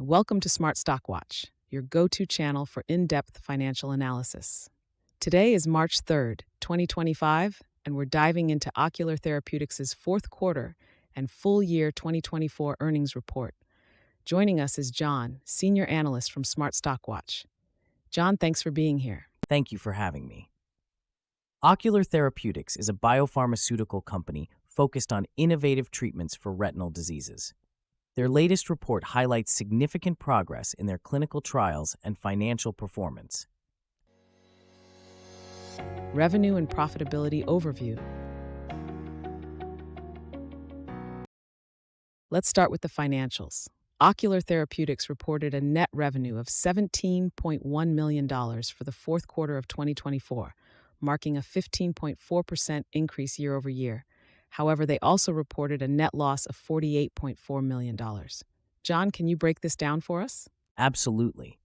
welcome to Smart Stock Watch, your go-to channel for in-depth financial analysis. Today is March 3rd, 2025, and we're diving into Ocular Therapeutix's fourth quarter and full year 2024 earnings report. Joining us is John, senior analyst from Smart Stock Watch. John, thanks for being here. Thank you for having me. Ocular Therapeutix is a biopharmaceutical company focused on innovative treatments for retinal diseases. Their latest report highlights significant progress in their clinical trials and financial performance. Revenue and profitability overview. Let's start with the financials. Ocular Therapeutix reported a net revenue of $17.1 million for the fourth quarter of 2024, marking a 15.4% increase year over year. However, they also reported a net loss of $48.4 million. John, can you break this down for us? Absolutely.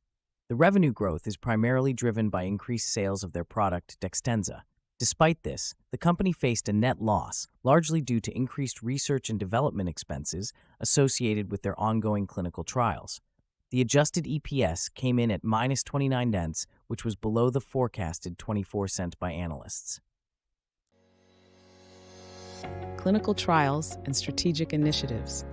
The revenue growth is primarily driven by increased sales of their product, Dextenza. Despite this, the company faced a net loss, largely due to increased research and development expenses associated with their ongoing clinical trials. The adjusted EPS came in at -29 cents, which was below the forecasted 24 cents by analysts. Clinical trials and strategic initiatives.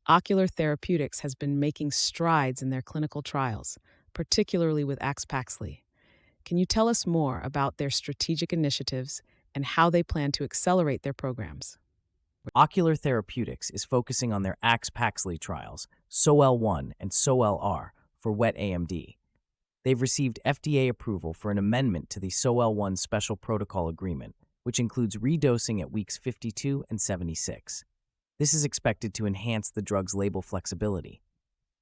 Ocular Therapeutix has been making strides in their clinical trials, particularly with AXPAXLI. Can you tell us more about their strategic initiatives and how they plan to accelerate their programs? Ocular Therapeutix is focusing on their AXPAXLI trials, SOL-1 and SOL-R, for wet AMD. They've received FDA approval for an amendment to the SOL-1 Special Protocol Agreement, which includes redosing at weeks 52 and 76. This is expected to enhance the drug's label flexibility.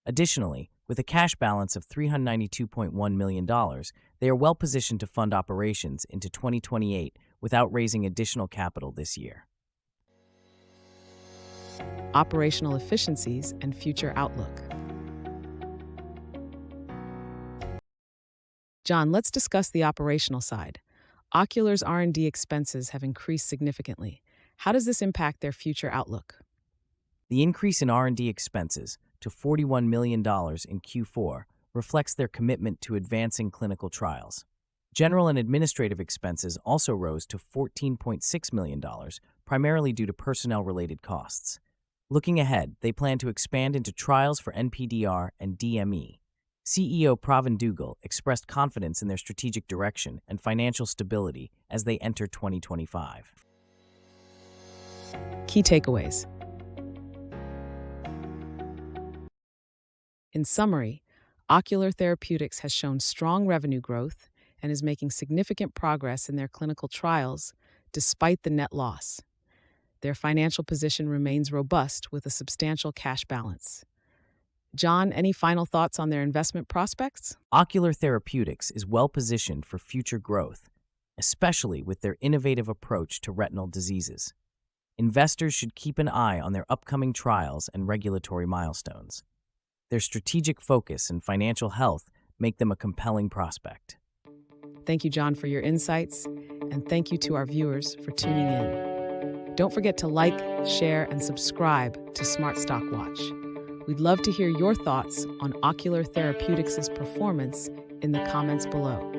Additionally, with a cash balance of $392.1 million, they are well positioned to fund operations into 2028 without raising additional capital this year. Operational efficiencies and future outlook. John, let's discuss the operational side. Ocular's R&D expenses have increased significantly. How does this impact their future outlook? The increase in R&D expenses to $41 million in Q4 reflects their commitment to advancing clinical trials. General and administrative expenses also rose to $14.6 million, primarily due to personnel-related costs. Looking ahead, they plan to expand into trials for NPDR and DME. CEO Pravin Dugel expressed confidence in their strategic direction and financial stability as they enter 2025. Key takeaways. In summary, Ocular Therapeutix has shown strong revenue growth and is making significant progress in their clinical trials despite the net loss. Their financial position remains robust with a substantial cash balance. John, any final thoughts on their investment prospects? Ocular Therapeutix is well positioned for future growth, especially with their innovative approach to retinal diseases. Investors should keep an eye on their upcoming trials and regulatory milestones. Their strategic focus and financial health make them a compelling prospect. Thank you, John, for your insights, and thank you to our viewers for tuning in. Don't forget to like, share, and subscribe to Smart Stock Watch. We'd love to hear your thoughts on Ocular Therapeutix's performance in the comments below.